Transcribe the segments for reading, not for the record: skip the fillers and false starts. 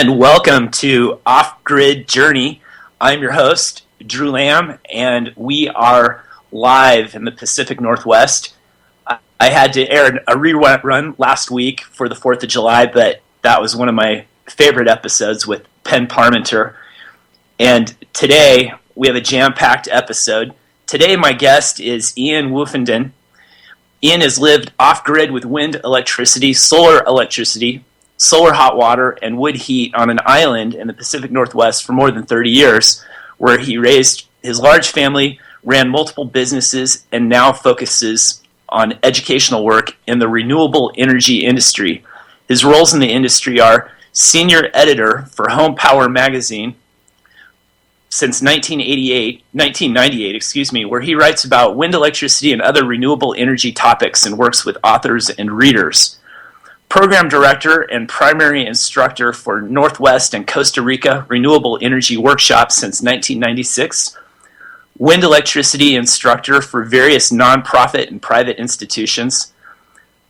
and welcome to Off-Grid Journey. I'm your host, Drew Lamb, and we are live in the Pacific Northwest. I had to air a rerun last week for the 4th of July, but that was one of my favorite episodes with Penn Parmenter. And today, we have a jam-packed episode. Today, my guest is Ian Woofenden. Ian has lived off-grid with wind electricity, solar hot water, and wood heat on an island in the Pacific Northwest for more than 30 years, where he raised his large family, ran multiple businesses, and now focuses on educational work in the renewable energy industry. His roles in the industry are senior editor for Home Power magazine since 1998, where he writes about wind electricity and other renewable energy topics and works with authors and readers. Program director and primary instructor for Northwest and Costa Rica renewable energy workshops since 1996. Wind electricity instructor for various nonprofit and private institutions.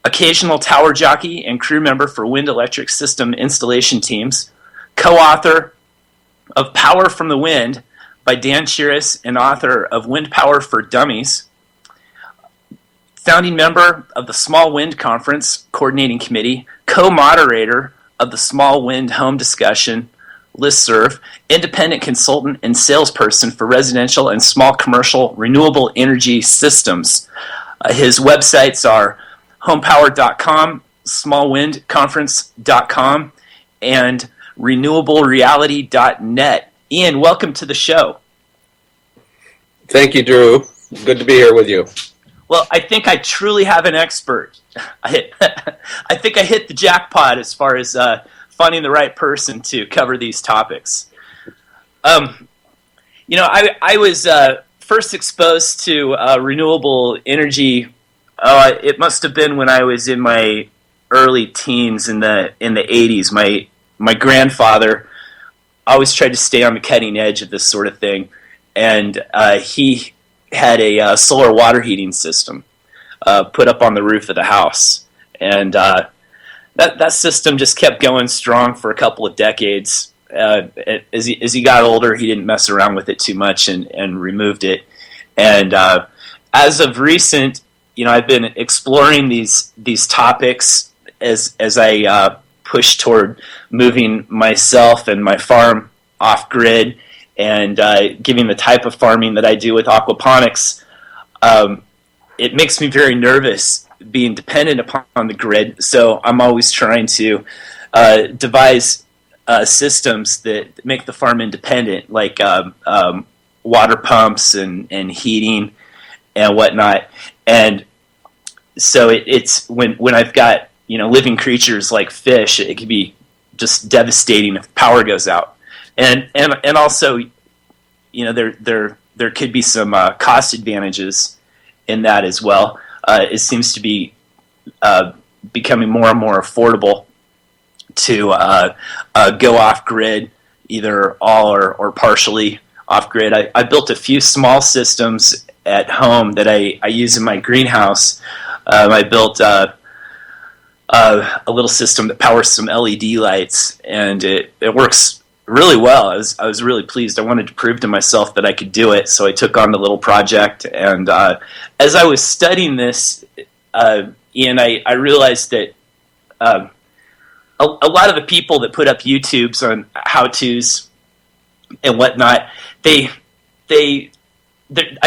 Occasional tower jockey and crew member for wind electric system installation teams. Co-author of Power from the Wind by Dan Chiras and author of Wind Power for Dummies. Founding member of the Small Wind Conference Coordinating Committee, co-moderator of the Small Wind Home Discussion listserv, independent consultant and salesperson for residential and small commercial renewable energy systems. His websites are homepower.com, smallwindconference.com, and renewablereality.net. Ian, welcome to the show. Thank you, Drew. Good to be here with you. Well, I think I truly have an expert. I think I hit the jackpot as far as finding the right person to cover these topics. I was first exposed to renewable energy. It must have been when I was in my early teens in the 80s. My grandfather always tried to stay on the cutting edge of this sort of thing, and he had a solar water heating system put up on the roof of the house, and that system just kept going strong for a couple of decades. As he got older, he didn't mess around with it too much and removed it. And as of recent, I've been exploring these topics as I push toward moving myself and my farm off grid. And given the type of farming that I do with aquaponics, it makes me very nervous being dependent upon the grid. So I'm always trying to devise systems that make the farm independent, like water pumps and heating and whatnot. And so it's when I've got living creatures like fish, it can be just devastating if power goes out. And also, there could be some cost advantages in that as well. It seems to be becoming more and more affordable to go off grid, either all or partially off grid. I built a few small systems at home that I use in my greenhouse. I built a little system that powers some LED lights, and it works really well. I was really pleased. I wanted to prove to myself that I could do it, so I took on the little project. And as I was studying this, Ian, I realized that a lot of the people that put up YouTubes on how-tos and whatnot, I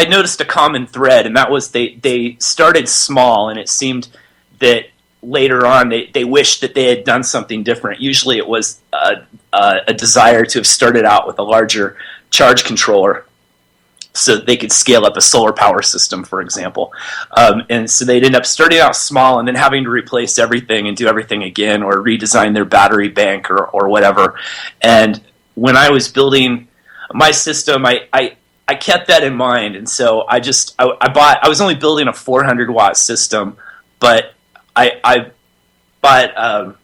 noticed a common thread, and that was they started small, and it seemed that later on they wished that they had done something different. Usually it was a desire to have started out with a larger charge controller so that they could scale up a solar power system, for example. And so they'd end up starting out small and then having to replace everything and do everything again, or redesign their battery bank or whatever. And when I was building my system, I kept that in mind. And so I was only building a 400 watt system, but I bought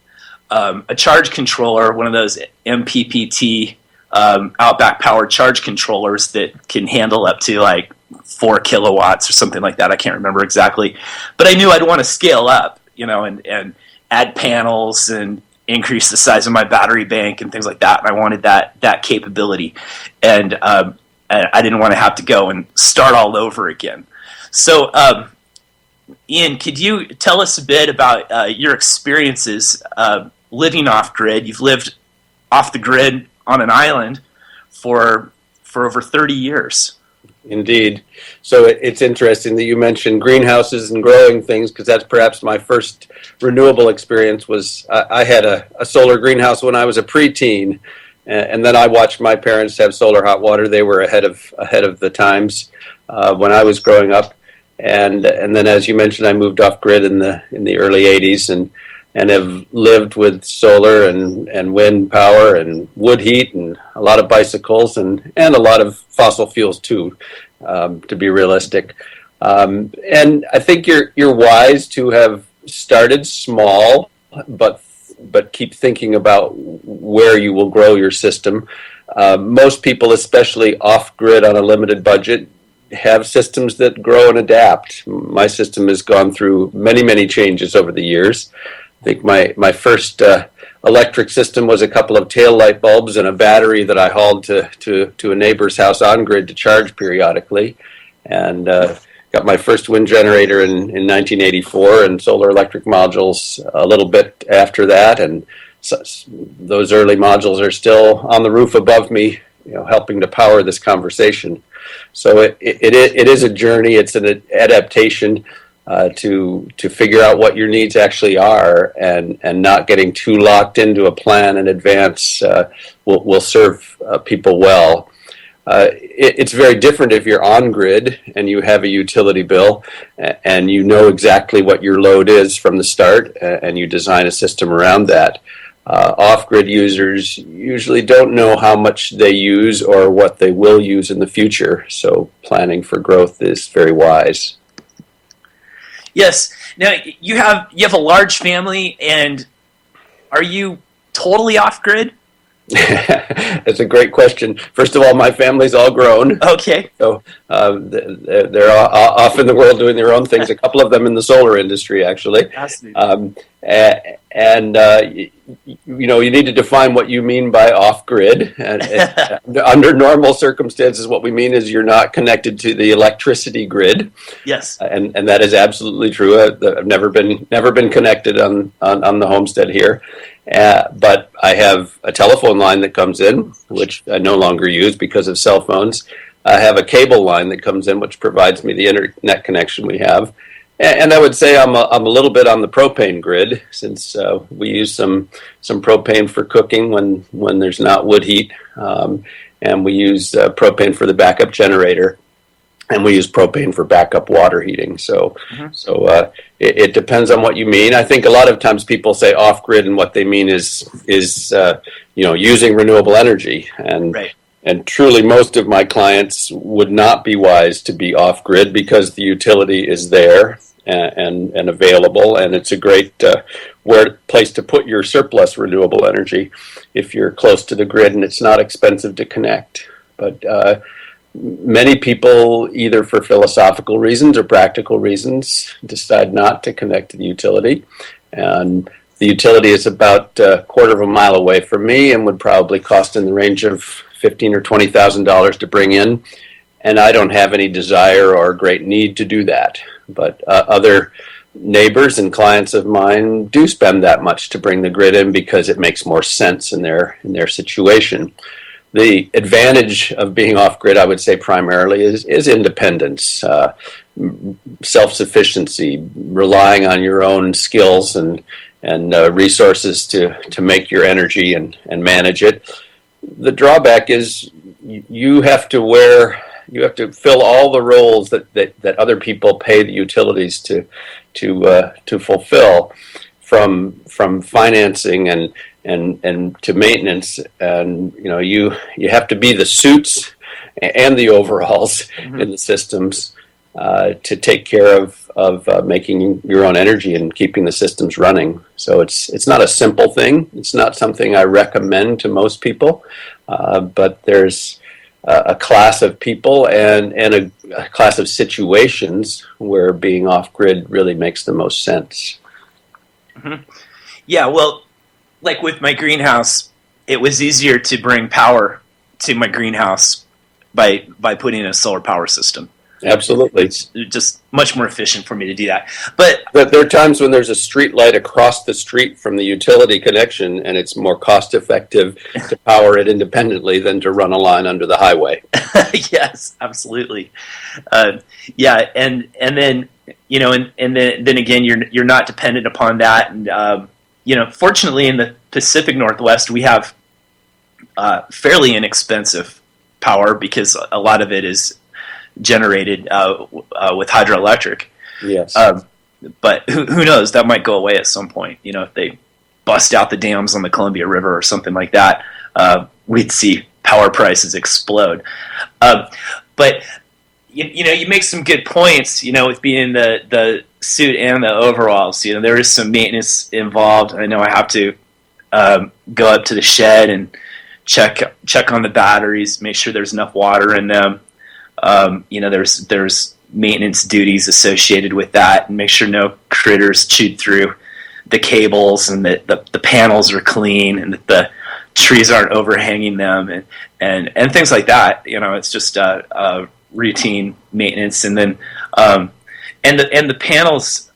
a charge controller, one of those MPPT Outback power charge controllers that can handle up to like 4 kilowatts or something like that. I can't remember exactly, but I knew I'd want to scale up, and add panels and increase the size of my battery bank and things like that. And I wanted that capability, and I didn't want to have to go and start all over again. So, Ian, could you tell us a bit about your experiences living off grid? You've lived off the grid on an island for over 30 years. Indeed. So it's interesting that you mentioned greenhouses and growing things, because that's perhaps my first renewable experience. Was I had a solar greenhouse when I was a preteen, and then I watched my parents have solar hot water. They were ahead of the times when I was growing up, and then, as you mentioned, I moved off grid in the early 80s, and have lived with solar and wind power and wood heat and a lot of bicycles and a lot of fossil fuels too, to be realistic. And I think you're wise to have started small, but keep thinking about where you will grow your system. Most people, especially off-grid on a limited budget, have systems that grow and adapt. My system has gone through many, many changes over the years. I think my first electric system was a couple of tail light bulbs and a battery that I hauled to a neighbor's house on grid to charge periodically, and got my first wind generator in 1984, and solar electric modules a little bit after that, and so those early modules are still on the roof above me, helping to power this conversation. So it is a journey. It's an adaptation to figure out what your needs actually are, and not getting too locked into a plan in advance will serve people well. It's very different if you're on grid and you have a utility bill and you know exactly what your load is from the start, and you design a system around that. Off-grid users usually don't know how much they use or what they will use in the future, so planning for growth is very wise. Yes. Now you have a large family, and are you totally off grid? That's a great question. First of all, my family's all grown. Okay. So they're off in the world doing their own things. A couple of them in the solar industry, actually. You need to define what you mean by off-grid. Under normal circumstances, what we mean is you're not connected to the electricity grid. Yes. And that is absolutely true. I've never been connected on the homestead here. But I have a telephone line that comes in, which I no longer use because of cell phones. I have a cable line that comes in, which provides me the internet connection we have. And I would say I'm a little bit on the propane grid, since we use some propane for cooking when there's not wood heat, and we use propane for the backup generator, and we use propane for backup water heating. So it depends on what you mean. I think a lot of times people say off grid, and what they mean is using renewable energy, and right. And truly, most of my clients would not be wise to be off grid, because the utility is there and available, and it's a great place to put your surplus renewable energy if you're close to the grid and it's not expensive to connect. But many people, either for philosophical reasons or practical reasons, decide not to connect to the utility. And the utility is about a quarter of a mile away from me, and would probably cost in the range of $15,000 or $20,000 to bring in. And I don't have any desire or great need to do that. But other neighbors and clients of mine do spend that much to bring the grid in, because it makes more sense in their situation. The advantage of being off-grid, I would say, primarily is independence, self-sufficiency, relying on your own skills and resources to make your energy and manage it. The drawback is you have to fill all the roles that other people pay the utilities to fulfill, from financing and to maintenance, and you have to be the suits and the overalls in the systems to take care of making your own energy and keeping the systems running. So it's not a simple thing. It's not something I recommend to most people, but there's a class of people and a class of situations where being off-grid really makes the most sense. Mm-hmm. Yeah, well, like with my greenhouse, it was easier to bring power to my greenhouse by putting in a solar power system. Absolutely. It's just much more efficient for me to do that. But there are times when there's a street light across the street from the utility connection, and it's more cost effective to power it independently than to run a line under the highway. Yes, absolutely. Yeah, and then and then again, you're not dependent upon that. And fortunately, in the Pacific Northwest, we have fairly inexpensive power because a lot of it is generated with hydroelectric. Yes. But who knows? That might go away at some point. If they bust out the dams on the Columbia River or something like that, we'd see power prices explode. But you make some good points. With being in the suit and the overalls. There is some maintenance involved. I know I have to go up to the shed and check on the batteries, make sure there's enough water in them. There's maintenance duties associated with that, and make sure no critters chewed through the cables, and that the panels are clean, and that the trees aren't overhanging them, and things like that. It's just routine maintenance, and then and the panels.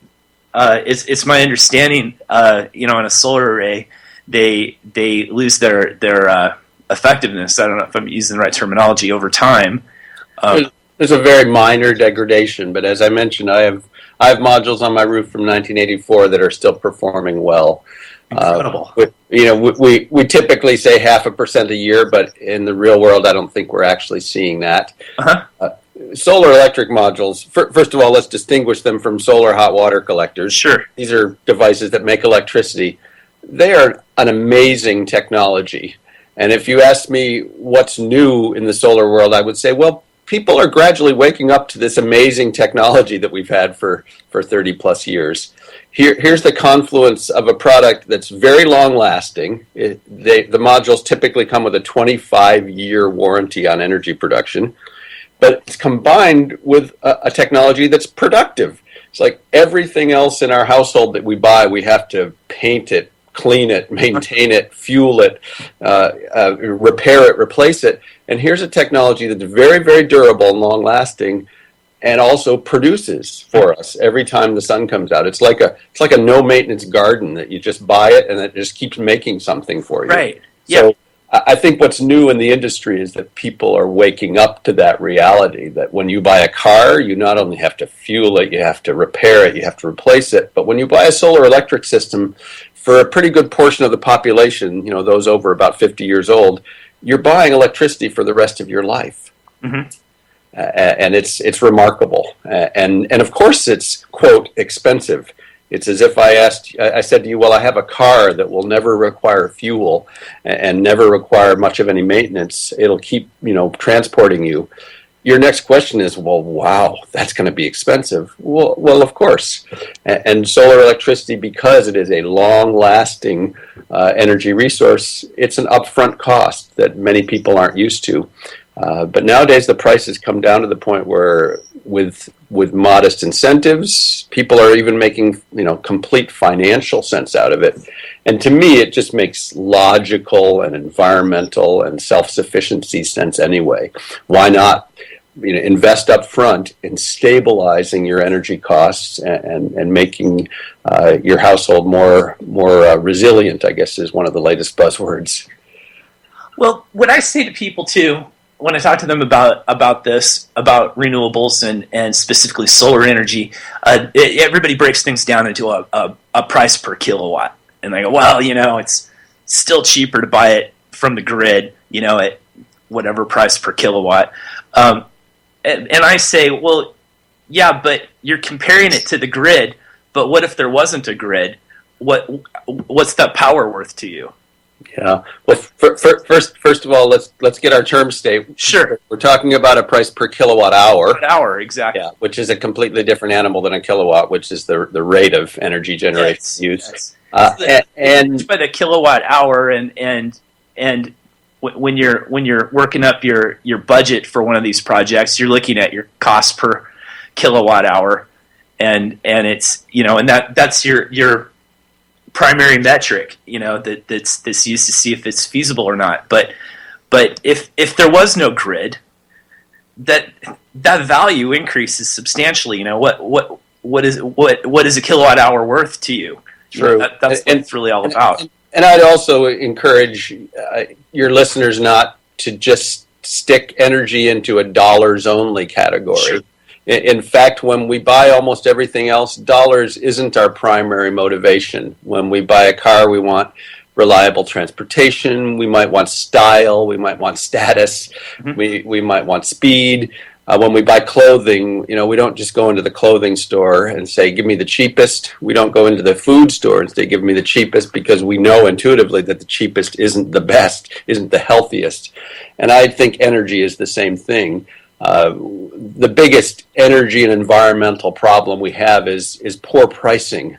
It's my understanding. On a solar array, they lose their effectiveness. I don't know if I'm using the right terminology over time. There's a very minor degradation, but as I mentioned, I have modules on my roof from 1984 that are still performing well. Incredible. We typically say 0.5% a year, but in the real world, I don't think we're actually seeing that. Uh-huh. Solar electric modules, first of all, let's distinguish them from solar hot water collectors. Sure. These are devices that make electricity. They are an amazing technology. And if you ask me what's new in the solar world, I would say, well, people are gradually waking up to this amazing technology that we've had for 30 plus years. Here's the confluence of a product that's very long lasting. The modules typically come with a 25-year warranty on energy production, but it's combined with a technology that's productive. It's like everything else in our household that we buy, we have to paint it, clean it, maintain it, fuel it, repair it, replace it. And here's a technology that's very, very durable and long-lasting, and also produces for us every time the sun comes out. It's like a no-maintenance garden that you just buy it and it just keeps making something for you. Right. So I think what's new in the industry is that people are waking up to that reality, that when you buy a car, you not only have to fuel it, you have to repair it, you have to replace it, but when you buy a solar electric system, for a pretty good portion of the population, those over about 50 years old, you're buying electricity for the rest of your life. Mm-hmm. And it's remarkable. And of course it's, quote, expensive. It's as if I said to you, well, I have a car that will never require fuel and never require much of any maintenance. It'll keep, transporting you. Your next question is, well, wow, that's going to be expensive. Well, of course. And solar electricity, because it is a long-lasting energy resource, it's an upfront cost that many people aren't used to. But nowadays, the prices come down to the point where, with modest incentives, people are even making complete financial sense out of it. And to me, it just makes logical and environmental and self-sufficiency sense anyway. Why not? Invest up front in stabilizing your energy costs and making your household more resilient, I guess, is one of the latest buzzwords. Well, what I say to people too, when I talk to them about renewables and specifically solar energy, everybody breaks things down into a price per kilowatt, and they go, well, it's still cheaper to buy it from the grid, at whatever price per kilowatt. And I say, well, yeah, but you're comparing it to the grid. But what if there wasn't a grid? What's that power worth to you? Yeah. Well, first of all, let's get our terms straight. Sure. We're talking about a price per kilowatt hour. Hour, exactly. Yeah, which is a completely different animal than a kilowatt, which is the rate of energy generation used. And by the kilowatt hour, and when you're working up your budget for one of these projects, you're looking at your cost per kilowatt hour, and it's and that's your primary metric, that's used to see if it's feasible or not. But if there was no grid, that value increases substantially. What is a kilowatt hour worth to you? True. That's what it's really all about. And I'd also encourage your listeners not to just stick energy into a dollars only category. Sure. In fact, when we buy almost everything else, dollars isn't our primary motivation. When we buy a car, we want reliable transportation, we might want style, we might want status, we might want speed. When we buy clothing, we don't just go into the clothing store and say, give me the cheapest. We don't go into the food store and say, give me the cheapest, because we know intuitively that the cheapest isn't the best, isn't the healthiest. And I think energy is the same thing. The biggest energy and environmental problem we have is poor pricing.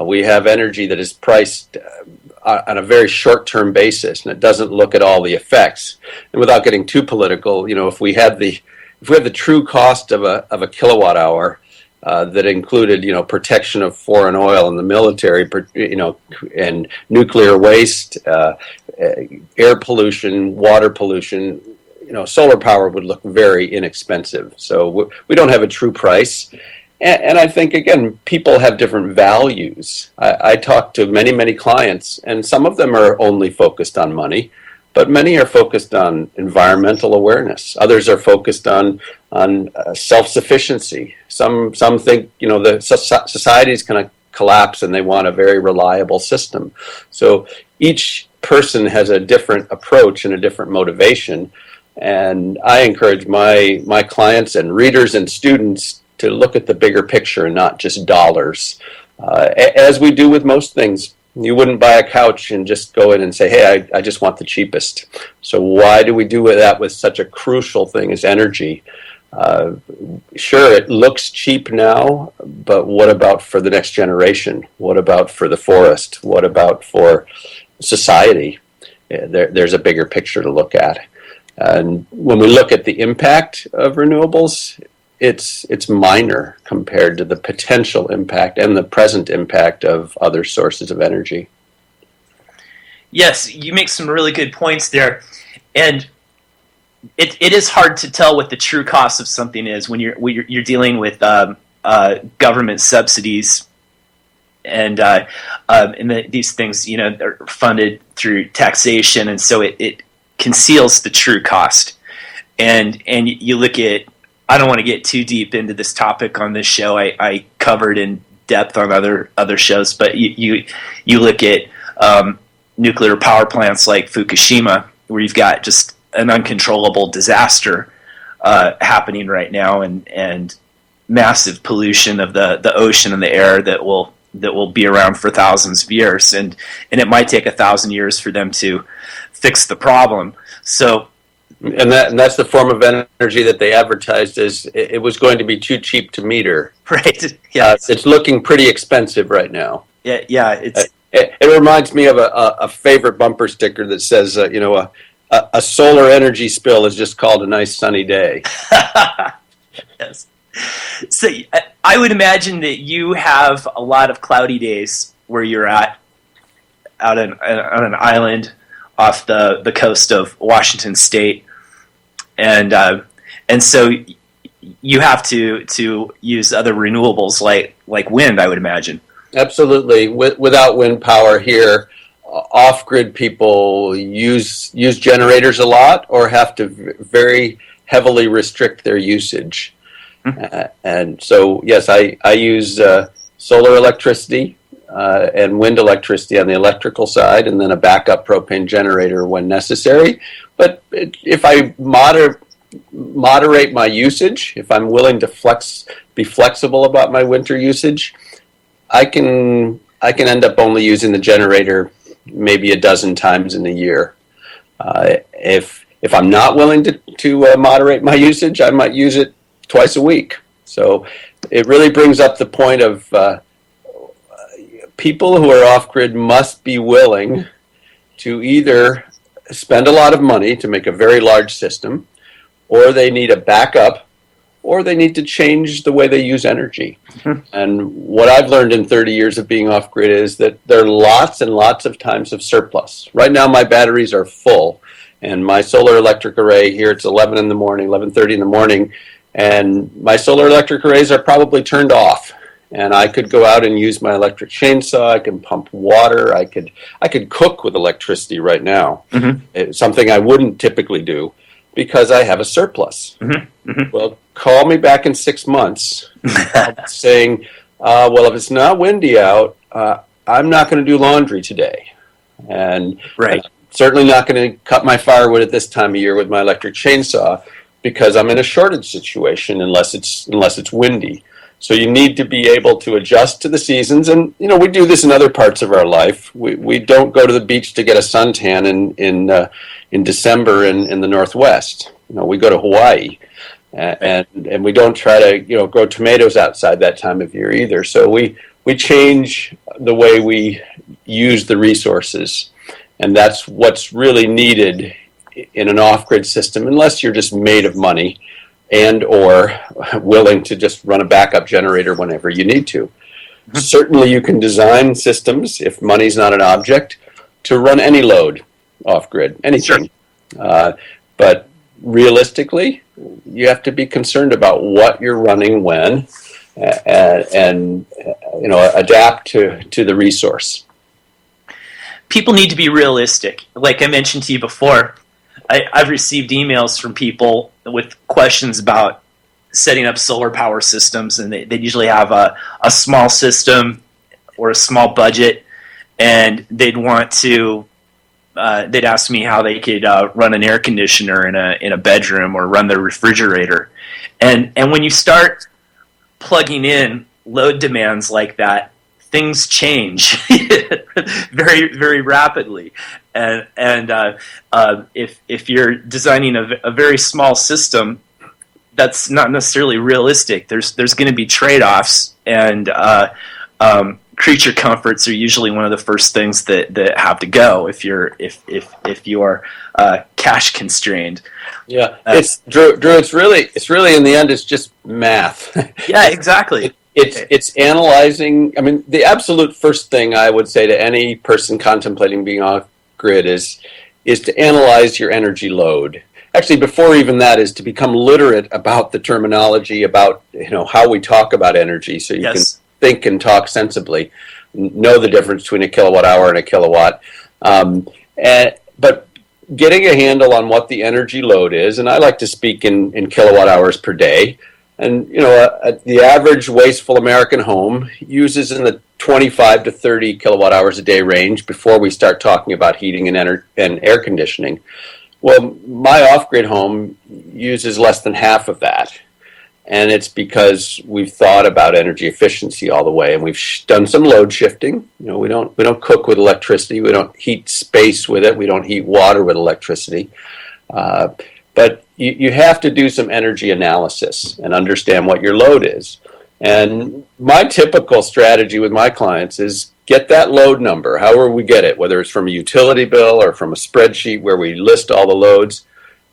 We have energy that is priced on a very short-term basis, and it doesn't look at all the effects. And without getting too political, if we had the true cost of a kilowatt hour that included, protection of foreign oil in the military, and nuclear waste, air pollution, water pollution, solar power would look very inexpensive. So we don't have a true price. And I think, again, people have different values. I talk to many, many clients, and some of them are only focused on money, but many are focused on environmental awareness. Others are focused on self-sufficiency. Some think, the society is going to collapse and they want a very reliable system. So each person has a different approach and a different motivation. And I encourage my clients and readers and students to look at the bigger picture and not just dollars. As we do with most things, you wouldn't buy a couch and just go in and say, hey, I just want the cheapest. So why do we do that with such a crucial thing as energy? Sure, it looks cheap now, but what about for the next generation? What about for the forest? What about for society? There's a bigger picture to look at. And when we look at the impact of renewables, it's minor compared to the potential impact and the present impact of other sources of energy. Yes, you make some really good points there. And it is hard to tell what the true cost of something is when you're dealing with government subsidies, and these things are funded through taxation, and so it conceals the true cost. And you look at, I don't want to get too deep into this topic on this show. I covered in depth on other shows, but you look at nuclear power plants like Fukushima, where you've got just an uncontrollable disaster happening right now, and massive pollution of the ocean and the air that will be around for thousands of years, and it might take 1,000 years for them to fix the problem. So, and that's the form of energy that they advertised as it was going to be too cheap to meter. Right. Yeah. It's looking pretty expensive right now. Yeah. It reminds me of a favorite bumper sticker that says, a solar energy spill is just called a nice sunny day. Yes. So I would imagine that you have a lot of cloudy days where you're out on an island off the coast of Washington State, and so you have to use other renewables like wind, I would imagine. Absolutely. Without wind power here, off-grid people use generators a lot or have to very heavily restrict their usage. And so, yes, I use solar electricity and wind electricity on the electrical side, and then a backup propane generator when necessary. But if I moderate my usage, if I'm willing to be flexible about my winter usage, I can end up only using the generator maybe a dozen times in a year. If I'm not willing to moderate my usage, I might use it twice a week. So it really brings up the point of people who are off-grid must be willing to either spend a lot of money to make a very large system, or they need a backup, or they need to change the way they use energy. And what I've learned in 30 years of being off-grid is that there are lots and lots of times of surplus. Right now my batteries are full, and my solar electric array here, it's 11 in the morning, 11:30 in the morning, and my solar electric arrays are probably turned off. And I could go out and use my electric chainsaw. I can pump water. I could cook with electricity right now. It's something I wouldn't typically do because I have a surplus. Well, call me back in 6 months saying, well, if it's not windy out, I'm not going to do laundry today. And certainly not going to cut my firewood at this time of year with my electric chainsaw because I'm in a shortage situation unless it's windy. So you need to be able to adjust to the seasons. And, you know, we do this in other parts of our life. We don't go to the beach to get a suntan in December in the Northwest. You know, we go to Hawaii. And we don't try to, you know, grow tomatoes outside that time of year either. So we change the way we use the resources. And that's what's really needed in an off-grid system, unless you're just made of money and or willing to just run a backup generator whenever you need to. Certainly you can design systems, if money's not an object, to run any load off-grid, anything. But realistically, you have to be concerned about what you're running when and you know, adapt to the resource. People need to be realistic. Like I mentioned to you before, I've received emails from people with questions about setting up solar power systems, and they usually have a small system or a small budget, and they'd want to they'd ask me how they could run an air conditioner in a bedroom or run the refrigerator. And when you start plugging in load demands like that, things change very, very rapidly. And if you're designing a very small system, that's not necessarily realistic. There's going to be trade-offs, and creature comforts are usually one of the first things that have to go if you are cash constrained. Yeah, it's Drew. It's really in the end, it's just math. Yeah, exactly. It's analyzing. I mean, the absolute first thing I would say to any person contemplating being off grid is to analyze your energy load. Actually, before even that, is to become literate about the terminology, about, you know, how we talk about energy, so you can think and talk sensibly, know the difference between a kilowatt hour and a kilowatt. But getting a handle on what the energy load is, and I like to speak in kilowatt hours per day. And, you know, the average wasteful American home uses in the 25 to 30 kilowatt hours a day range before we start talking about heating and air conditioning. Well, my off-grid home uses less than half of that. And it's because we've thought about energy efficiency all the way, and we've done some load shifting. You know, we don't cook with electricity. We don't heat space with it. We don't heat water with electricity. But you have to do some energy analysis and understand what your load is. And my typical strategy with my clients is get that load number, however we get it, whether it's from a utility bill or from a spreadsheet where we list all the loads,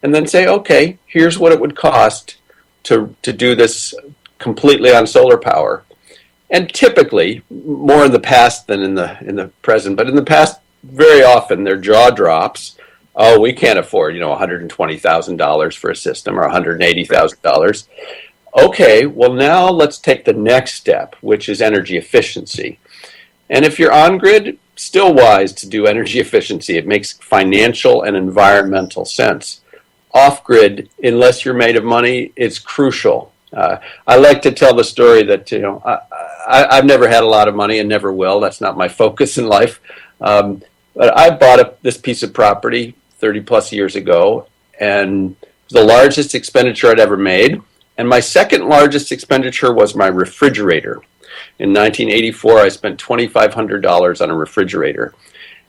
and then say, okay, here's what it would cost to do this completely on solar power. And typically, more in the past than in the present, but in the past, very often their jaw drops. Oh, we can't afford, you know, $120,000 for a system or $180,000. Okay, well now let's take the next step, which is energy efficiency. And if you're on grid, still wise to do energy efficiency. It makes financial and environmental sense. Off grid, unless you're made of money, it's crucial. I like to tell the story that, you know, I've never had a lot of money and never will. That's not my focus in life. But I bought this piece of property 30 plus years ago, and the largest expenditure I'd ever made. And my second largest expenditure was my refrigerator. In 1984, I spent $2,500 on a refrigerator.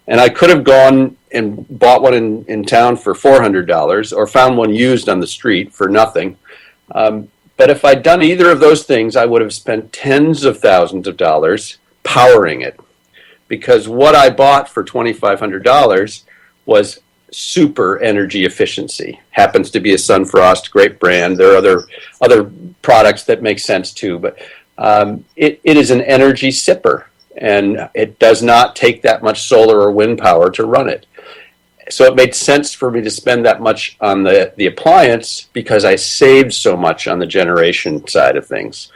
And I could have gone and bought one in town for $400 or found one used on the street for nothing. But if I'd done either of those things, I would have spent tens of thousands of dollars powering it. Because what I bought for $2,500 was super energy efficiency. Happens to be a Sunfrost, great brand. There are other products that make sense too, but it is an energy sipper, and it does not take that much solar or wind power to run it. So it made sense for me to spend that much on the appliance because I saved so much on the generation side of things.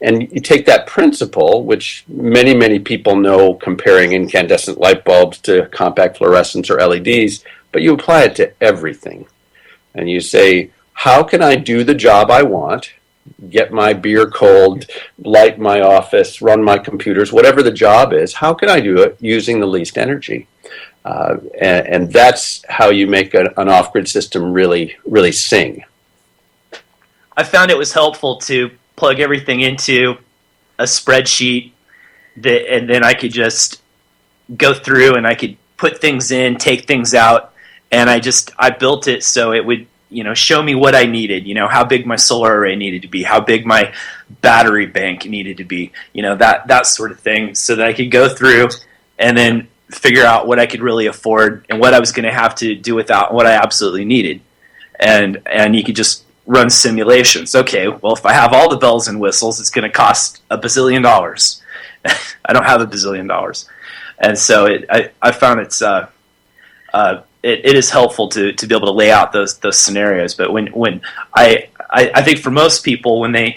And you take that principle, which many, many people know comparing incandescent light bulbs to compact fluorescents or LEDs, but you apply it to everything. And you say, how can I do the job I want, get my beer cold, light my office, run my computers, whatever the job is, how can I do it using the least energy? And that's how you make an off-grid system really, really sing. I found it was helpful to plug everything into a spreadsheet and then I could just go through and I could put things in, take things out, and I built it so it would, show me what I needed, how big my solar array needed to be, how big my battery bank needed to be, that sort of thing, so that I could go through and then figure out what I could really afford and what I was going to have to do without, what I absolutely needed. And you could just run simulations. Okay, well, if I have all the bells and whistles, it's going to cost $1 bazillion. I don't have $1 bazillion. And so I found it is helpful to be able to lay out those scenarios. But when I think for most people, when they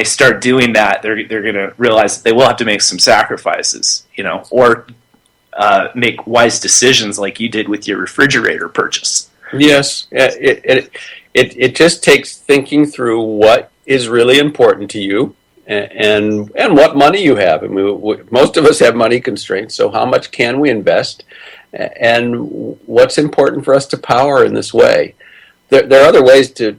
start doing that, they're going to realize that they will have to make some sacrifices, or make wise decisions like you did with your refrigerator purchase. Yes, it just takes thinking through what is really important to you and what money you have. I mean, most of us have money constraints, so how much can we invest, and what's important for us to power in this way? There are other ways to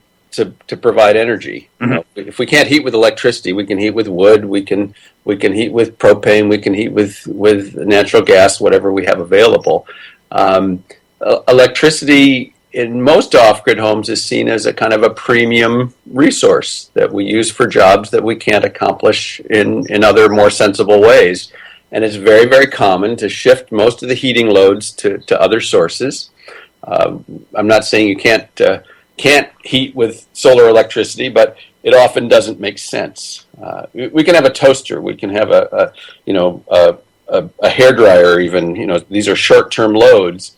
provide energy. Mm-hmm. If we can't heat with electricity, we can heat with wood. We can heat with propane. We can heat with natural gas, whatever we have available. Electricity in most off-grid homes is seen as a kind of a premium resource that we use for jobs that we can't accomplish in other more sensible ways. And it's very, very common to shift most of the heating loads to other sources. I'm not saying you can't heat with solar electricity, but it often doesn't make sense. We can have a toaster. We can have a hairdryer even. These are short-term loads.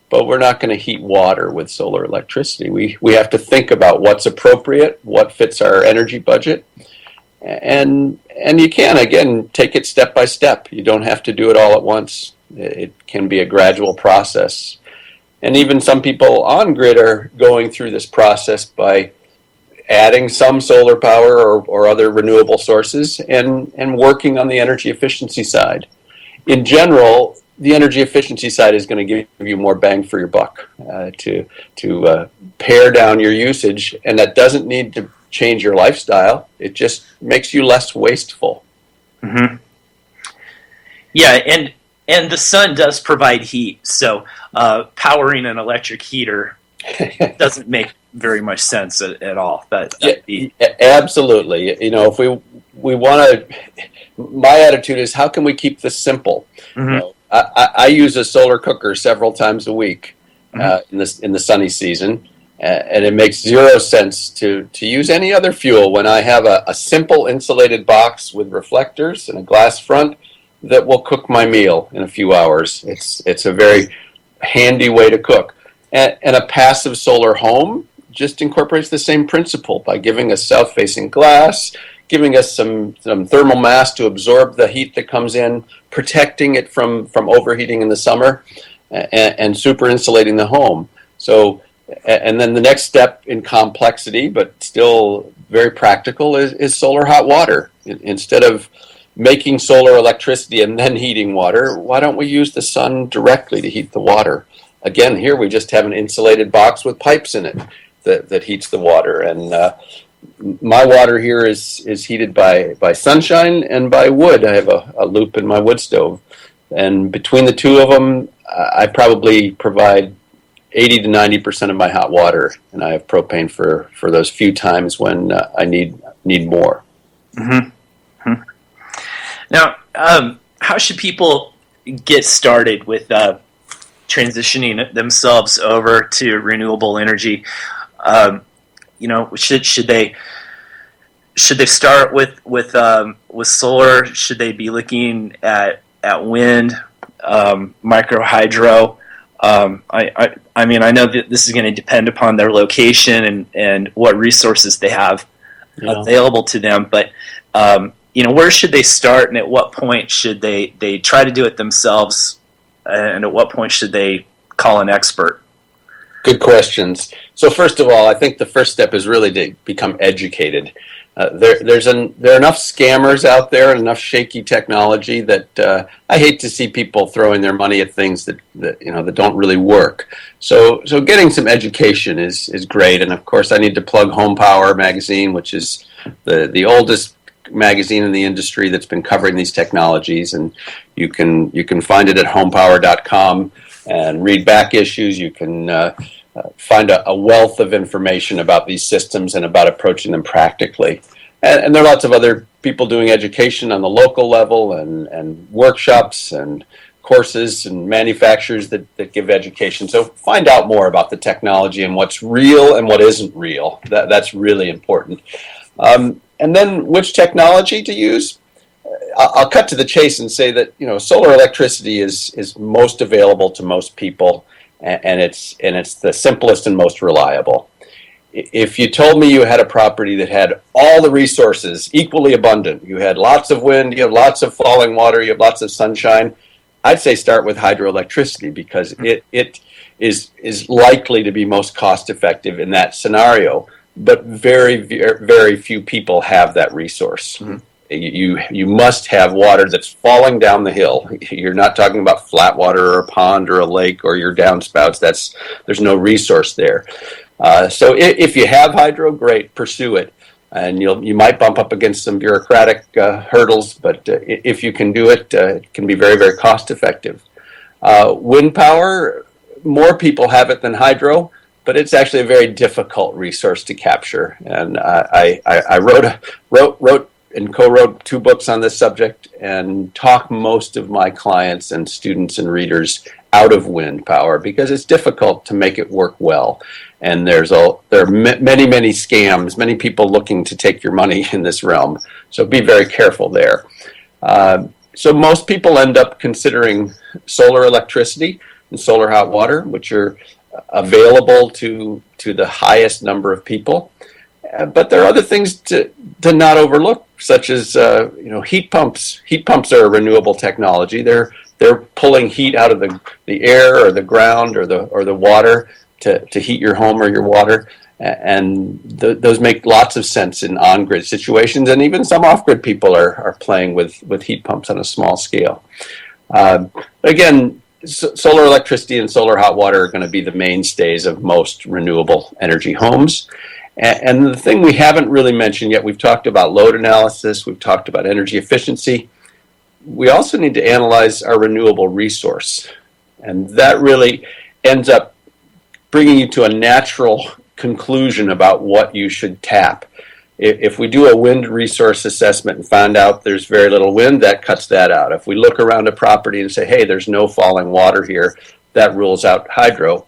But we're not going to heat water with solar electricity. We have to think about what's appropriate, what fits our energy budget, and you can, again, take it step by step. You don't have to do it all at once. It can be a gradual process. And even some people on grid are going through this process by adding some solar power or other renewable sources and working on the energy efficiency side. In general, the energy efficiency side is going to give you more bang for your buck to pare down your usage, and that doesn't need to change your lifestyle. It just makes you less wasteful. Mm-hmm. Yeah, and the sun does provide heat, so powering an electric heater doesn't make very much sense at all. Absolutely. If we want to, my attitude is, how can we keep this simple? Mm-hmm. I use a solar cooker several times a week in the sunny season, and it makes zero sense to use any other fuel when I have a simple insulated box with reflectors and a glass front that will cook my meal in a few hours. It's a very handy way to cook. And a passive solar home just incorporates the same principle by giving us south-facing glass, giving us some thermal mass to absorb the heat that comes in, protecting it from overheating in the summer, and super insulating the home. So, and then the next step in complexity, but still very practical, is solar hot water. Instead of making solar electricity and then heating water, why don't we use the sun directly to heat the water? Again, here we just have an insulated box with pipes in it that heats the water. And my water here is heated by sunshine and by wood. I have a loop in my wood stove. And between the two of them, I probably provide 80 to 90% of my hot water. And I have propane for those few times when I need more. Mm-hmm. Mm-hmm. Now, how should people get started with transitioning themselves over to renewable energy. Should they start with solar? Should they be looking at wind, micro hydro? I mean, I know that this is going to depend upon their location and what resources they have available to them, but where should they start, and at what point should they try to do it themselves, and at what point should they call an expert? Good questions. So first of all, I think the first step is really to become educated. There are enough scammers out there and enough shaky technology that I hate to see people throwing their money at things that don't really work. So getting some education is great. And of course, I need to plug Home Power magazine, which is the oldest magazine in the industry that's been covering these technologies, and you can find it at homepower.com and read back issues. You can find a wealth of information about these systems and about approaching them practically. And there are lots of other people doing education on the local level, and workshops and courses and manufacturers that give education. So find out more about the technology and what's real and what isn't real. That's really important. And then which technology to use? I'll cut to the chase and say that solar electricity is most available to most people, and it's the simplest and most reliable. If you told me you had a property that had all the resources equally abundant, you had lots of wind, you have lots of falling water, you have lots of sunshine, I'd say start with hydroelectricity, because it is likely to be most cost effective in that scenario. But very, very few people have that resource. Mm-hmm. You must have water that's falling down the hill. You're not talking about flat water or a pond or a lake or your downspouts. There's no resource there. So if you have hydro, great, pursue it. And you might bump up against some bureaucratic hurdles, but if you can do it, it can be very, very cost effective. Wind power, more people have it than hydro, but it's actually a very difficult resource to capture. And I wrote and co-wrote 2 books on this subject and talk most of my clients and students and readers out of wind power because it's difficult to make it work well. And there are many, many scams, many people looking to take your money in this realm. So be very careful there. So most people end up considering solar electricity and solar hot water, which are available to the highest number of people. But there are other things to not overlook, such as heat pumps. Heat pumps are a renewable technology. They're pulling heat out of the air or the ground or the water to heat your home or your water, and those make lots of sense in on-grid situations. And even some off-grid people are playing with heat pumps on a small scale. Again, solar electricity and solar hot water are going to be the mainstays of most renewable energy homes. And the thing we haven't really mentioned yet, we've talked about load analysis, we've talked about energy efficiency. We also need to analyze our renewable resource. And that really ends up bringing you to a natural conclusion about what you should tap. If we do a wind resource assessment and find out there's very little wind, that cuts that out. If we look around a property and say, hey, there's no falling water here, that rules out hydro.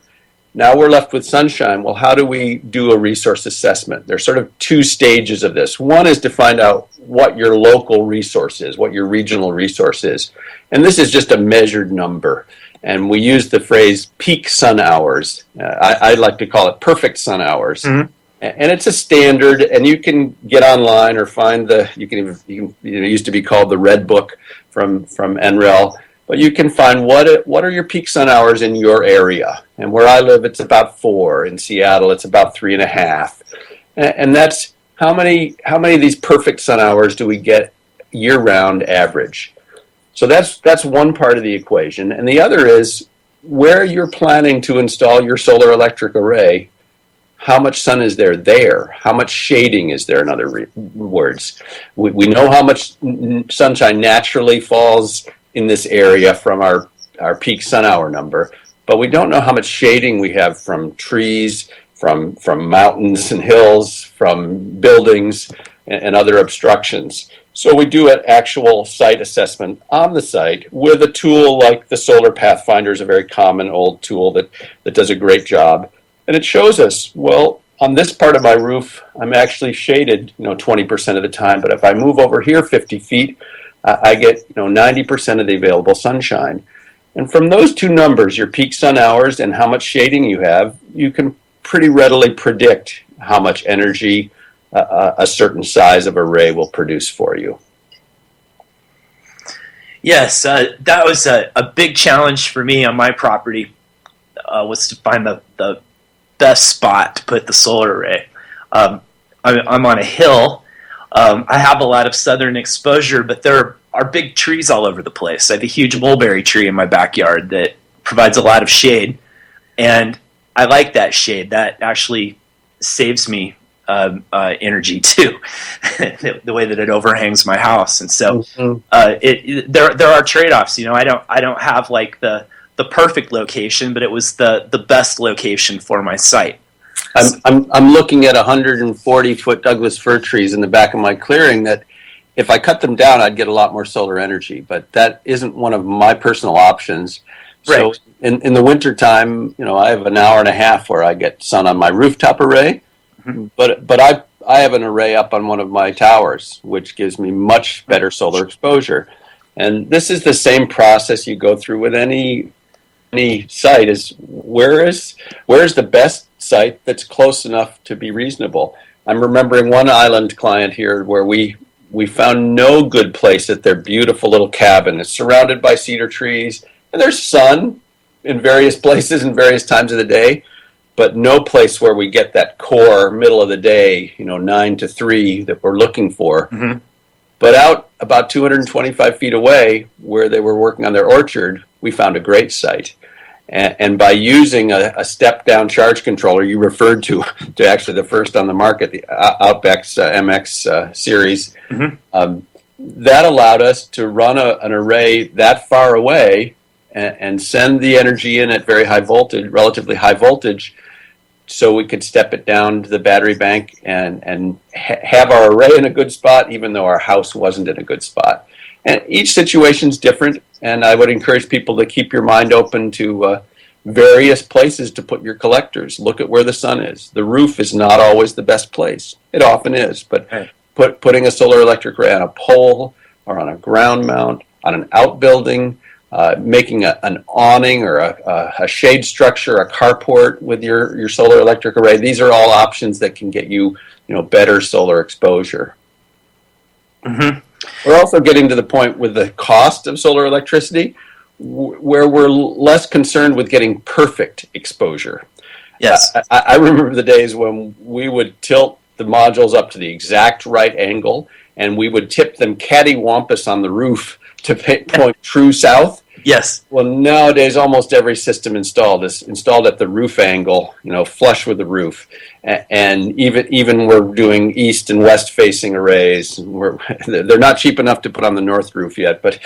Now we're left with sunshine. Well, how do we do a resource assessment? There's sort of 2 stages of this. One is to find out what your local resource is, what your regional resource is. And this is just a measured number. And we use the phrase peak sun hours. I like to call it perfect sun hours. Mm-hmm. And it's a standard, and you can get online or find it used to be called the Red Book from NREL. But you can find what are your peak sun hours in your area. And where I live, it's about 4. In Seattle, it's about 3.5. And that's how many of these perfect sun hours do we get year-round average. So that's one part of the equation. And the other is where you're planning to install your solar electric array, how much sun is there? How much shading is there, in other words? We know how much sunshine naturally falls in this area from our peak sun hour number, but we don't know how much shading we have from trees, from mountains and hills, from buildings and other obstructions. So we do an actual site assessment on the site with a tool like the Solar Pathfinder is a very common old tool that does a great job. And it shows us, well, on this part of my roof, I'm actually shaded, 20% of the time. But if I move over here 50 feet, I get, 90% of the available sunshine. And from those two numbers, your peak sun hours and how much shading you have, you can pretty readily predict how much energy a certain size of array will produce for you. Yes, that was a big challenge for me on my property, was to find the best spot to put the solar array. I'm on a hill. I have a lot of southern exposure, but there are big trees all over the place. I have a huge mulberry tree in my backyard that provides a lot of shade, and I like that shade. That actually saves me energy too, the way that it overhangs my house. And so there are trade-offs. I don't have like the perfect location, but it was the best location for my site. I'm looking at 140-foot Douglas fir trees in the back of my clearing that if I cut them down, I'd get a lot more solar energy, but that isn't one of my personal options. Right. So in the wintertime, I have an hour and a half where I get sun on my rooftop array, but I have an array up on one of my towers, which gives me much better solar exposure. And this is the same process you go through with any site, is where's the best site that's close enough to be reasonable. I'm remembering one island client here where we found no good place at their beautiful little cabin. It's surrounded by cedar trees, and there's sun in various places and various times of the day, but no place where we get that core middle of the day, 9 to 3 that we're looking for. Mm-hmm. But out about 225 feet away, where they were working on their orchard, we found a great site. And by using a step-down charge controller, you referred to actually the first on the market, the Outback's MX series, that allowed us to run an array that far away and send the energy in at very high voltage, relatively high voltage, so we could step it down to the battery bank and have our array in a good spot, even though our house wasn't in a good spot. And each situation's different, and I would encourage people to keep your mind open to various places to put your collectors. Look at where the sun is. The roof is not always the best place. It often is, but putting a solar electric array on a pole or on a ground mount, on an outbuilding, making an awning or a shade structure, a carport with your solar electric array, these are all options that can get you, better solar exposure. Mm-hmm. We're also getting to the point with the cost of solar electricity where we're less concerned with getting perfect exposure. Yes. I remember the days when we would tilt the modules up to the exact right angle, and we would tip them cattywampus on the roof to point true south. Yes. Well, nowadays, almost every system installed is installed at the roof angle, flush with the roof. And even we're doing east and west facing arrays. They're not cheap enough to put on the north roof yet, but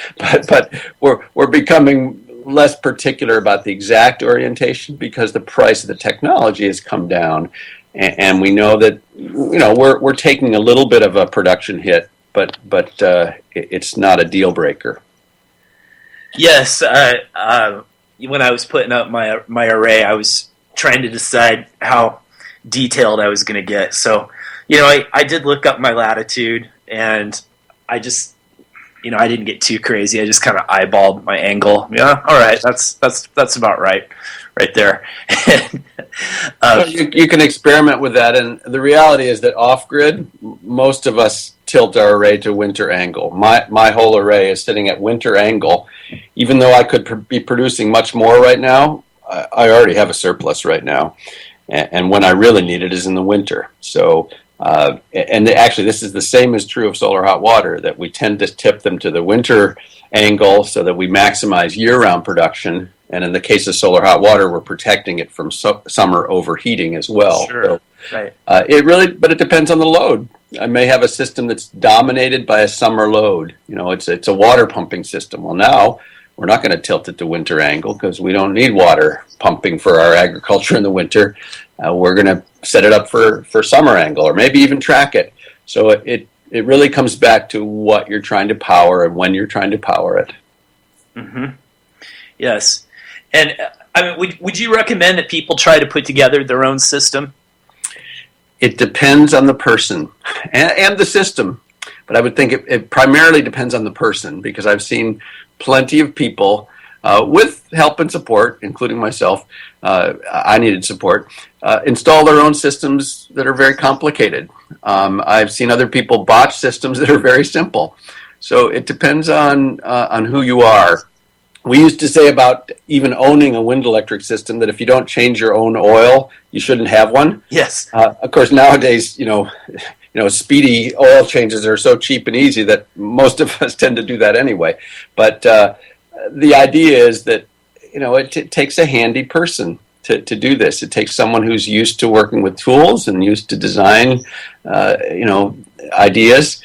we're becoming less particular about the exact orientation because the price of the technology has come down, and we know that we're taking a little bit of a production hit, but it's not a deal breaker. Yes, when I was putting up my array, I was trying to decide how detailed I was going to get. So, I did look up my latitude, and I just, I didn't get too crazy. I just kind of eyeballed my angle. Yeah, all right, that's about right there. You can experiment with that, and the reality is that off-grid, most of us tilt our array to winter angle. My whole array is sitting at winter angle. Even though I could be producing much more right now, I already have a surplus right now. And when I really need it is in the winter. So, and actually this is the same is true of solar hot water, that we tend to tip them to the winter angle so that we maximize year-round production. And in the case of solar hot water, we're protecting it from summer overheating as well. Sure. So, right. But it depends on the load. I may have a system that's dominated by a summer load. It's a water pumping system. Well, now we're not going to tilt it to winter angle because we don't need water pumping for our agriculture in the winter. We're going to set it up for summer angle, or maybe even track it. So It really comes back to what you're trying to power and when you're trying to power it. Mm-hmm. Yes. And would you recommend that people try to put together their own system? It depends on the person and the system. But I would think it primarily depends on the person, because I've seen plenty of people with help and support, including myself, I needed support, install their own systems that are very complicated. I've seen other people botch systems that are very simple. So it depends on who you are. We used to say about even owning a wind electric system that if you don't change your own oil, you shouldn't have one. Yes. Of course, nowadays, speedy oil changes are so cheap and easy that most of us tend to do that anyway. But the idea is that, it takes a handy person to do this. It takes someone who's used to working with tools and used to design, ideas.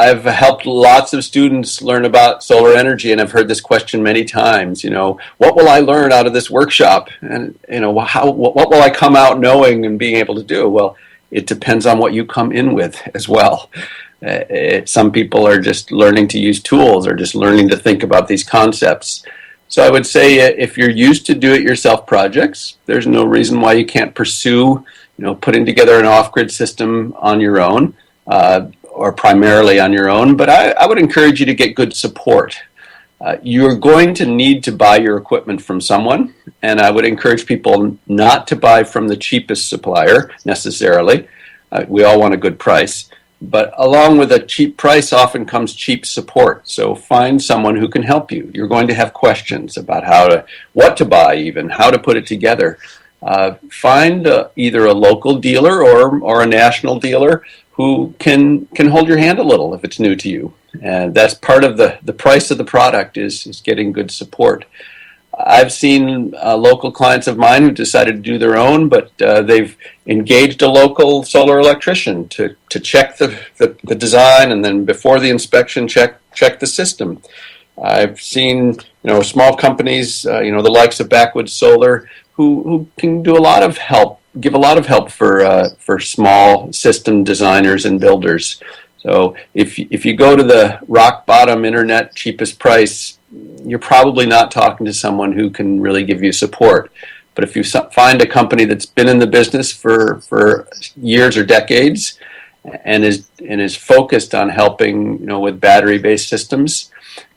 I've helped lots of students learn about solar energy, and I've heard this question many times. What will I learn out of this workshop? And what will I come out knowing and being able to do? Well, it depends on what you come in with as well. Some people are just learning to use tools or just learning to think about these concepts. So I would say if you're used to do-it-yourself projects, there's no reason why you can't pursue, putting together an off-grid system on your own. Or primarily on your own, but I would encourage you to get good support. You're going to need to buy your equipment from someone, and I would encourage people not to buy from the cheapest supplier necessarily. We all want a good price, but along with a cheap price often comes cheap support. So find someone who can help you. You're going to have questions about what to buy, even how to put it together. Find either a local dealer or a national dealer who can hold your hand a little if it's new to you. And that's part of the price of the product is getting good support. I've seen local clients of mine who decided to do their own, but they've engaged a local solar electrician to check the design, and then before the inspection, check the system. I've seen small companies, the likes of Backwoods Solar, who can do a lot of help. Give a lot of help for small system designers and builders. So if you go to the rock bottom internet cheapest price, you're probably not talking to someone who can really give you support. But if you find a company that's been in the business for years or decades and is focused on helping with battery-based systems,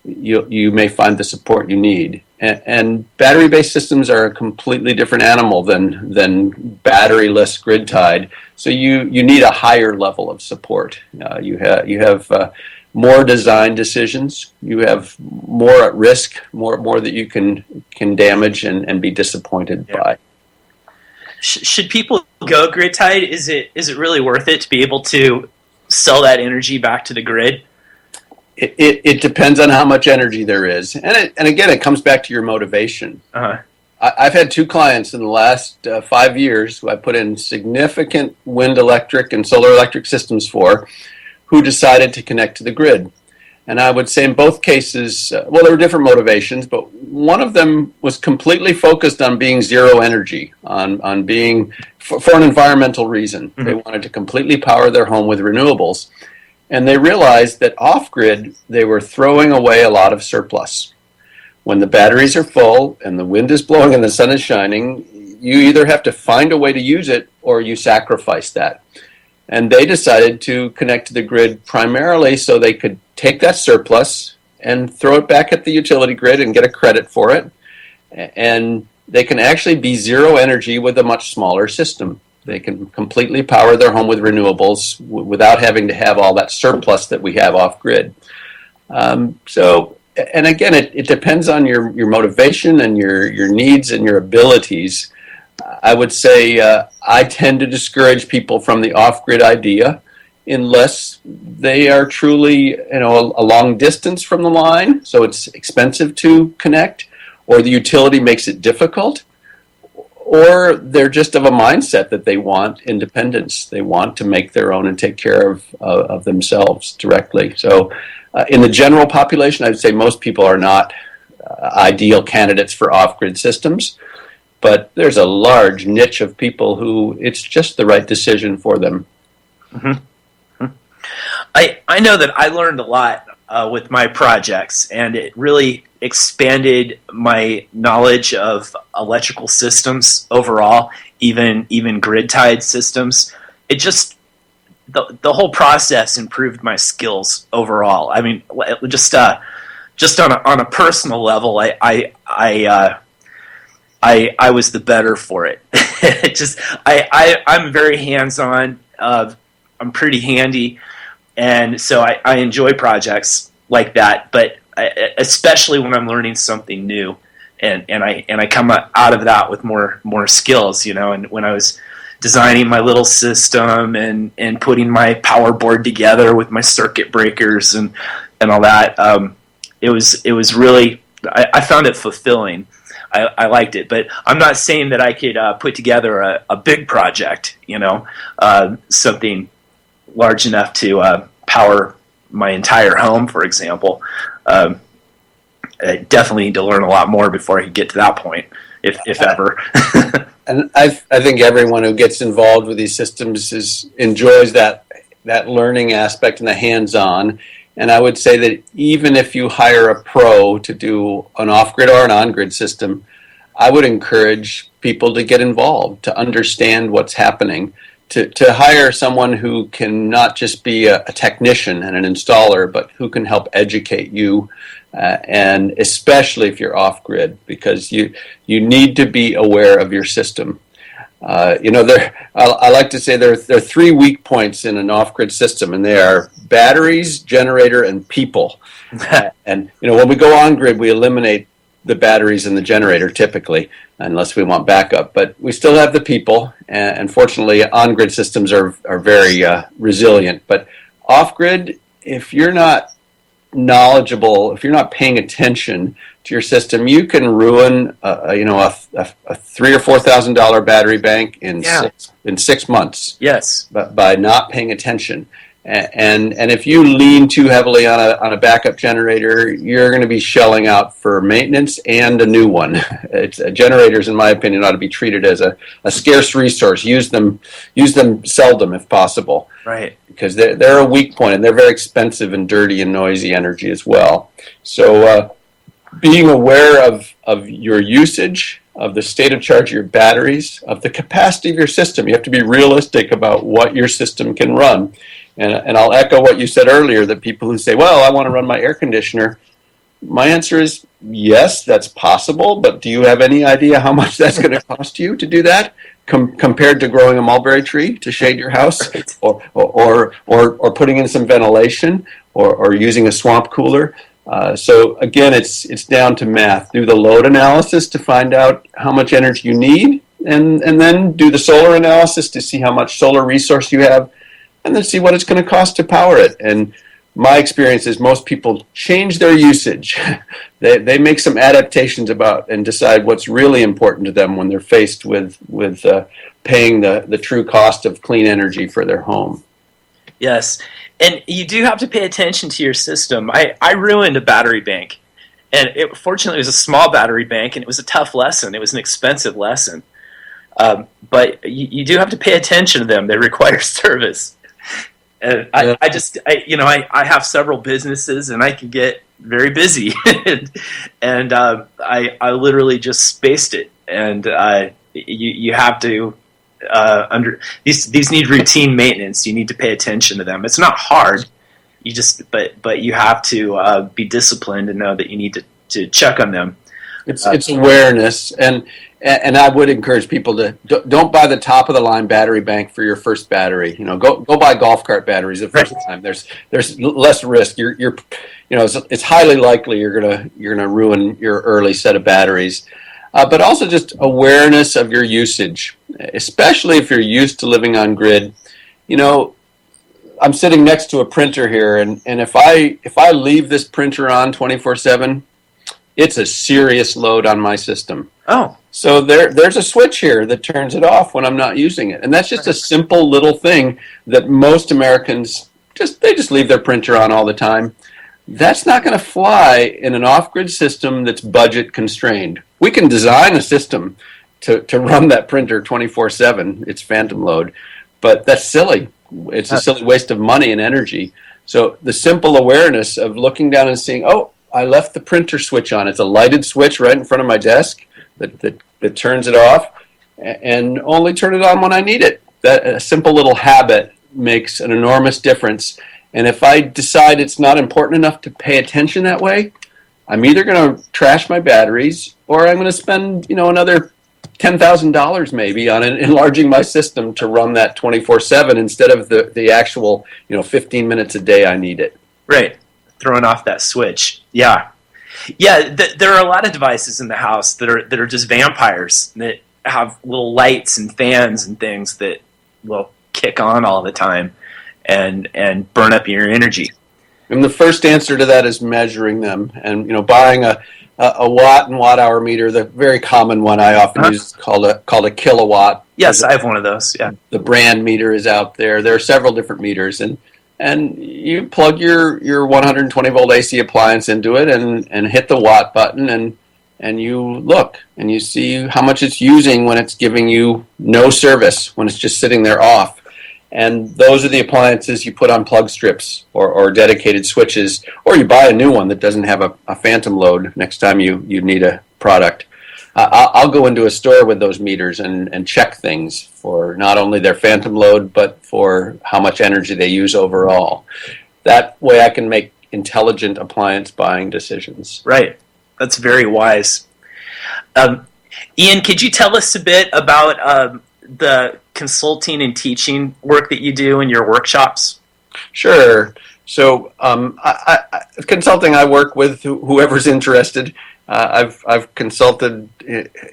you may find the support you need. And battery-based systems are a completely different animal than battery-less grid-tied. So you need a higher level of support. You have more design decisions. You have more at risk, more that you can damage and be disappointed by. Should people go grid-tied? Is it really worth it to be able to sell that energy back to the grid? It depends on how much energy there is. And again, it comes back to your motivation. Uh-huh. I've had 2 clients in the last 5 years who I put in significant wind electric and solar electric systems for, who decided to connect to the grid. And I would say in both cases, there were different motivations, but one of them was completely focused on being zero energy, on being, for an environmental reason. Mm-hmm. They wanted to completely power their home with renewables. And they realized that off-grid, they were throwing away a lot of surplus. When the batteries are full and the wind is blowing and the sun is shining, you either have to find a way to use it or you sacrifice that. And they decided to connect to the grid primarily so they could take that surplus and throw it back at the utility grid and get a credit for it. And they can actually be zero energy with a much smaller system. They can completely power their home with renewables without having to have all that surplus that we have off-grid. And again, it depends on your motivation and your needs and your abilities. I would say I tend to discourage people from the off-grid idea unless they are truly a long distance from the line, so it's expensive to connect, or the utility makes it difficult. Or they're just of a mindset that they want independence. They want to make their own and take care of themselves directly. So in the general population, I'd say most people are not ideal candidates for off-grid systems. But there's a large niche of people who it's just the right decision for them. Mm-hmm. I know that I learned a lot with my projects, and it really expanded my knowledge of electrical systems overall, even grid-tied systems. It just the whole process improved my skills overall. I mean, just on a personal level, I was the better for it. I'm very hands-on. I'm pretty handy, and so I enjoy projects like that. But especially when I'm learning something new, and I come out of that with more skills, And when I was designing my little system and putting my power board together with my circuit breakers and all that, it was really, I found it fulfilling. I liked it, but I'm not saying that I could put together a big project, something large enough to power my entire home, for example. I definitely need to learn a lot more before I could get to that point, if ever. And I think everyone who gets involved with these systems enjoys that learning aspect and the hands-on. And I would say that even if you hire a pro to do an off-grid or an on-grid system, I would encourage people to get involved, to understand what's happening, to hire someone who can not just be a technician and an installer, but who can help educate you, and especially if you're off-grid, because you need to be aware of your system. I like to say there are 3 weak points in an off-grid system, and they are batteries, generator, and people. And when we go on-grid, we eliminate the batteries and the generator typically, unless we want backup. But we still have the people, and fortunately, on-grid systems are very resilient. But off-grid, if you're not knowledgeable, if you're not paying attention to your system, you can ruin a $3,000 or $4,000 battery bank in 6 months. Yes, but by not paying attention, and if you lean too heavily on a backup generator, you're going to be shelling out for maintenance and a new one. Generators, in my opinion, ought to be treated as a scarce resource. Use them seldom if possible. Right. Because they're a weak point, and they're very expensive and dirty and noisy energy as well. So being aware of your usage, of the state of charge of your batteries, of the capacity of your system. You have to be realistic about what your system can run. And I'll echo what you said earlier, that people who say, well, I want to run my air conditioner. My answer is yes, that's possible, but do you have any idea how much that's going to cost you to do that? Compared to growing a mulberry tree to shade your house, or putting in some ventilation, or using a swamp cooler. So again, it's down to math. Do the load analysis to find out how much energy you need, and then do the solar analysis to see how much solar resource you have, and then see what it's going to cost to power it. And my experience is most people change their usage. They make some adaptations about and decide what's really important to them when they're faced with paying the true cost of clean energy for their home. Yes, and you do have to pay attention to your system. I ruined a battery bank, and fortunately it was a small battery bank, and it was a tough lesson. It was an expensive lesson, but you do have to pay attention to them. They require service. And I have several businesses, and I can get very busy, and I literally just spaced it. And you have to these need routine maintenance. You need to pay attention to them. It's not hard. But you have to be disciplined and know that you need to check on them. It's awareness, and I would encourage people to don't buy the top of the line battery bank for your first battery. Go buy golf cart batteries the first time. There's less risk. It's highly likely you're gonna ruin your early set of batteries. But also just awareness of your usage, especially if you're used to living on grid. I'm sitting next to a printer here, and if I leave this printer on 24/7, it's a serious load on my system. Oh. So there's a switch here that turns it off when I'm not using it. And that's just a simple little thing that most Americans just leave their printer on all the time. That's not going to fly in an off-grid system that's budget constrained. We can design a system to run that printer 24/7, its phantom load, but that's silly. It's a silly waste of money and energy. So the simple awareness of looking down and seeing, oh, I left the printer switch on. It's a lighted switch right in front of my desk that turns it off, and only turn it on when I need it. That a simple little habit makes an enormous difference. And if I decide it's not important enough to pay attention that way, I'm either going to trash my batteries, or I'm going to spend, another $10,000 maybe on enlarging my system to run that 24/7 instead of the actual 15 minutes a day I need it. Right, throwing off that switch. Yeah. There are a lot of devices in the house that are just vampires that have little lights and fans and things that will kick on all the time and burn up your energy. And the first answer to that is measuring them, and buying a watt and watt hour meter. The very common one I often use is called a kilowatt. Yes, I have one of those. Yeah, the brand meter is out there. There are several different meters, and you plug your 120 volt AC appliance into it and hit the watt button, and you look and you see how much it's using when it's giving you no service, when it's just sitting there off. And those are the appliances you put on plug strips or dedicated switches, or you buy a new one that doesn't have a phantom load next time you need a product. I'll go into a store with those meters and check things for not only their phantom load, but for how much energy they use overall. That way I can make intelligent appliance buying decisions. Right. That's very wise. Ian, could you tell us a bit about the consulting and teaching work that you do in your workshops? Sure. So consulting, I work with whoever's interested. I've consulted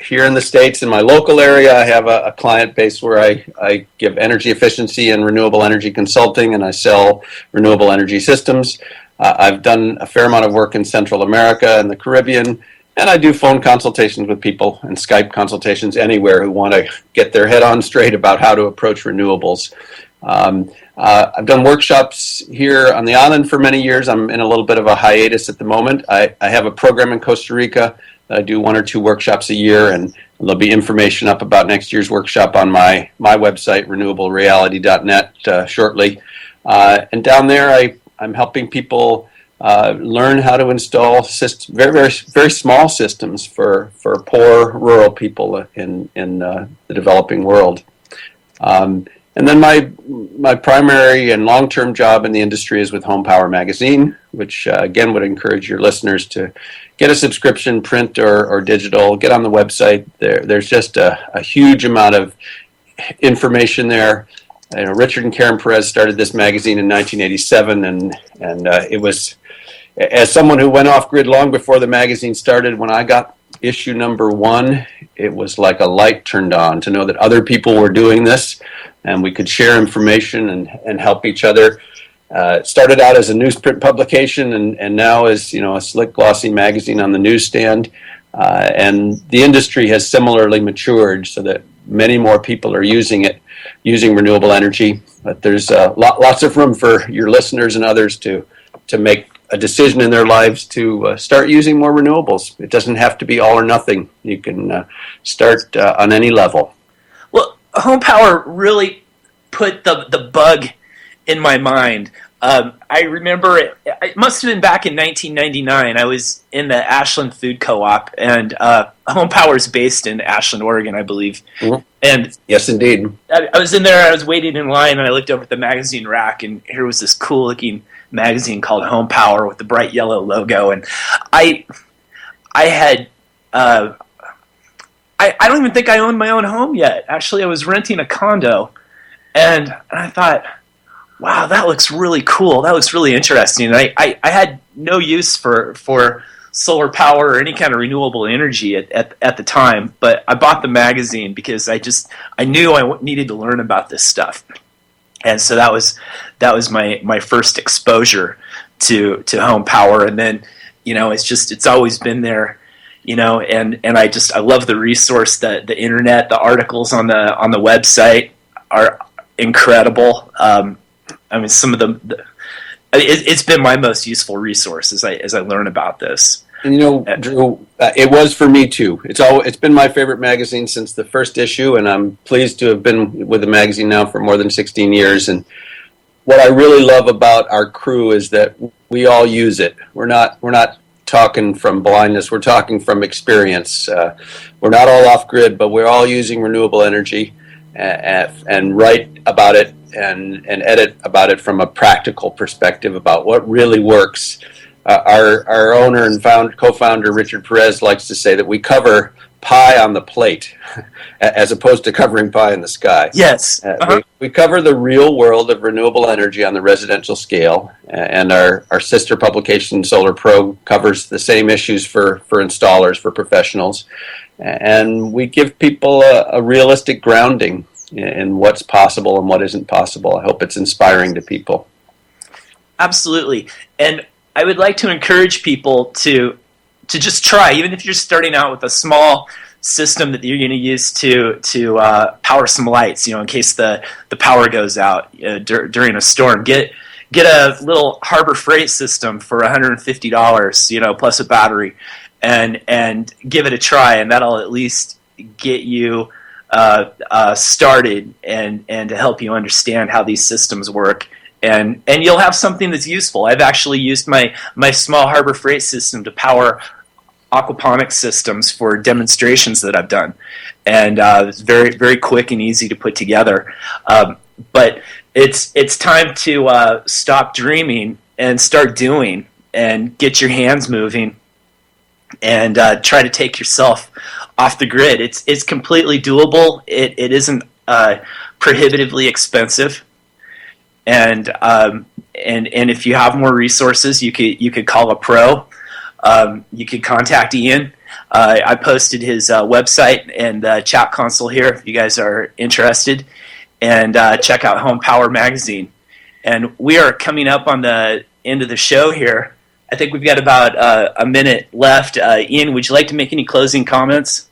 here in the States in my local area. I have a client base where I give energy efficiency and renewable energy consulting, and I sell renewable energy systems. I've done a fair amount of work in Central America and the Caribbean, and I do phone consultations with people and Skype consultations anywhere who want to get their head on straight about how to approach renewables. I've done workshops here on the island for many years. I'm in a little bit of a hiatus at the moment. I have a program in Costa Rica. I do 1 or 2 workshops a year, and there'll be information up about next year's workshop on my website, renewablereality.net, shortly. And down there, I'm helping people learn how to install very, very, very small systems for poor rural people in the developing world. And then my primary and long-term job in the industry is with Home Power Magazine, which again would encourage your listeners to get a subscription, print or digital. Get on the website. There's just a huge amount of information there. Richard and Karen Perez started this magazine in 1987, and it was, as someone who went off grid long before the magazine started, when I got issue number 1, it was like a light turned on to know that other people were doing this, and we could share information and help each other. It started out as a newsprint publication, and now is a slick, glossy magazine on the newsstand. And the industry has similarly matured so that many more people are using renewable energy. But there's lots of room for your listeners and others to make a decision in their lives to start using more renewables. It doesn't have to be all or nothing. You can start on any level. Well, Home Power really put the bug in my mind. I remember it must have been back in 1999. I was in the Ashland Food Co-op, and Home Power is based in Ashland, Oregon, I believe. Mm-hmm. And yes, indeed. I was in there, I was waiting in line, and I looked over at the magazine rack, and here was this cool-looking magazine called Home Power with the bright yellow logo, and I had I don't even think I owned my own home yet. Actually, I was renting a condo, and I thought, wow, that looks really cool. That looks really interesting. And I had no use for solar power or any kind of renewable energy at the time, but I bought the magazine because I knew I needed to learn about this stuff. And so that was my first exposure to Home Power. And then, it's always been there, and I love the resource, the internet, the articles on the website are incredible. Some of them, it's been my most useful resource as I learn about this. And Drew, it was for me too. It's been my favorite magazine since the first issue, and I'm pleased to have been with the magazine now for more than 16 years. And what I really love about our crew is that we all use it. We're not talking from blindness. We're talking from experience. We're not all off grid, but we're all using renewable energy and write about it and edit about it from a practical perspective about what really works. Our owner and co-founder Richard Perez likes to say that we cover pie on the plate as opposed to covering pie in the sky. Yes. We cover the real world of renewable energy on the residential scale, and our sister publication Solar Pro covers the same issues for installers, for professionals, and we give people a realistic grounding in what's possible and what isn't possible. I hope it's inspiring to people. Absolutely. And I would like to encourage people to just try, even if you're starting out with a small system that you're going to use to power some lights, in case the power goes out during a storm. Get a little Harbor Freight system for $150, plus a battery, and give it a try, and that'll at least get you started and to help you understand how these systems work. And you'll have something that's useful. I've actually used my small Harbor Freight system to power aquaponics systems for demonstrations that I've done, and it's very, very quick and easy to put together. But it's time to stop dreaming and start doing, and get your hands moving, and try to take yourself off the grid. It's completely doable. It isn't prohibitively expensive. And if you have more resources, you could call a pro. You could contact Ian. I posted his website and chat console here if you guys are interested. And check out Home Power Magazine. And we are coming up on the end of the show here. I think we've got about a minute left. Ian, would you like to make any closing comments?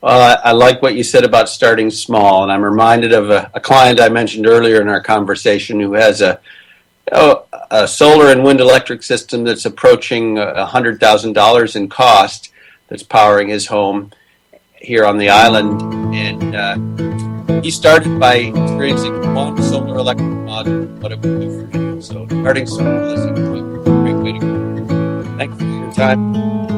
Well, I like what you said about starting small, and I'm reminded of a client I mentioned earlier in our conversation who has a solar and wind electric system that's approaching $100,000 in cost, that's powering his home here on the island. And he started by experiencing one solar electric module, what it would do for him. So starting small is a great way to go. Thanks for your time.